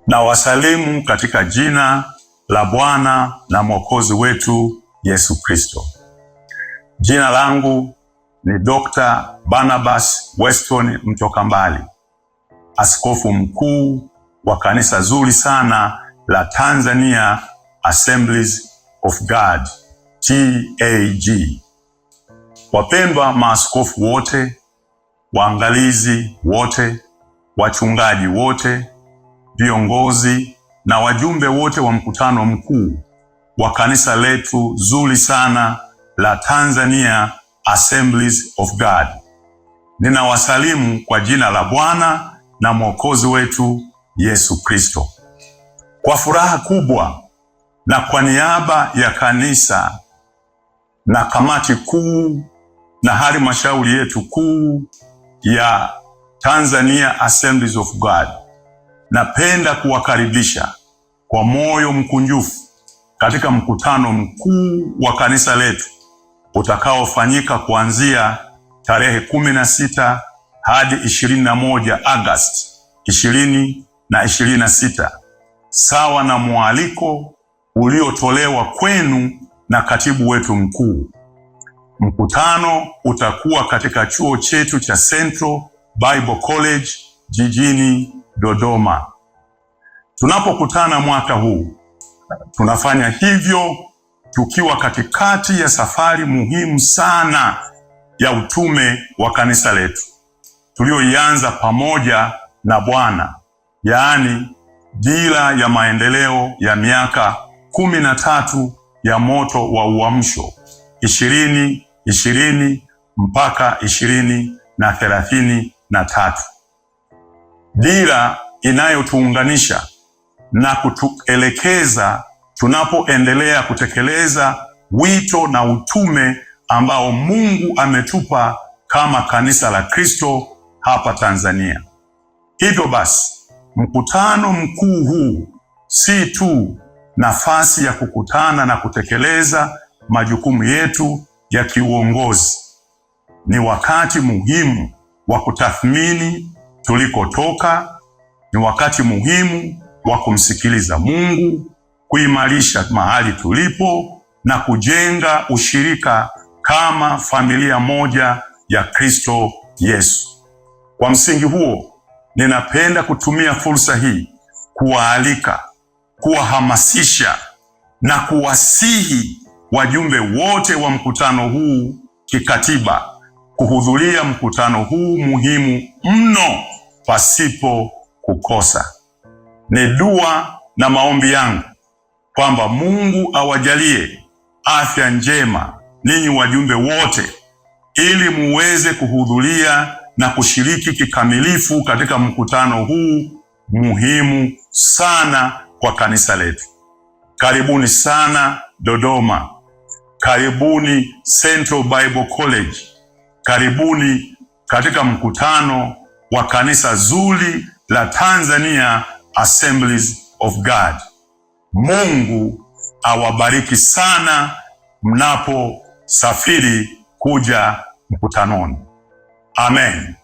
Na wasalimu katika jina la Bwana na Mwokozi wetu Yesu Kristo. Jina langu ni Dr. Barnabas Weston Mtokambali, askofu mkuu wa kanisa zuri sana la Tanzania Assemblies of God, TAG. Wapendwa maaskofu wote, waangalizi wote, wachungaji wote, viongozi na wajumbe wote wa mkutano mkuu wa kanisa letu zuri sana la Tanzania Assemblies of God, ninawasalimu kwa jina la Bwana na Mwokozi wetu Yesu Kristo. Kwa furaha kubwa na kwa niaba ya kanisa na kamati kuu na halmashauri yetu kuu ya Tanzania Assemblies of God, napenda kuwakaribisha kwa moyo mkunjufu katika mkutano mkuu wa kanisa letu utakaofanyika kuanzia tarehe 16 hadi 21 Agosti 2026, sawa na mwaliko uliotolewa kwenu na katibu wetu mkuu. Mkutano utakuwa katika chuo chetu cha Central Bible College jijini Dodoma. Tunapokutana mwaka huu, tunafanya hivyo tukiwa katikati ya safari muhimu sana ya utume wa kanisa letu tulioianza pamoja na Bwana, yaani dira ya maendeleo ya miaka 13 ya moto wa uamsho 2020 mpaka 2033. Dira inayotuunganisha na kutuelekeza tunapoendelea kutekeleza wito na utume ambao Mungu ametupa kama kanisa la Kristo hapa Tanzania. Hivyo basi, mkutano mkuu huu si tu nafasi ya kukutana na kutekeleza majukumu yetu ya kiuongozi. Ni wakati muhimu wa kutathmini tulikotoka, ni wakati muhimu wa kumsikiliza Mungu, kuimarisha mahali tulipo na kujenga ushirika kama familia moja ya Kristo Yesu. Kwa msingi huo, ninapenda kutumia fursa hii kuwaalika, kuwahamasisha na kuwasihi wajumbe wote wa mkutano huu kikatiba kuhudhuria mkutano huu muhimu mno pasipo kukosa. Ni dua na maombi yangu kwamba Mungu awajalie afya njema ninyi wajumbe wote, ili muweze kuhudhuria na kushiriki kikamilifu katika mkutano huu muhimu sana kwa kanisa letu. Karibuni sana Dodoma. Karibuni Central Bible College. Karibuni katika mkutano wa kanisa zuri la Tanzania Assemblies of God. Mungu awabariki sana mnaposafiri kuja mkutanoni. Amen.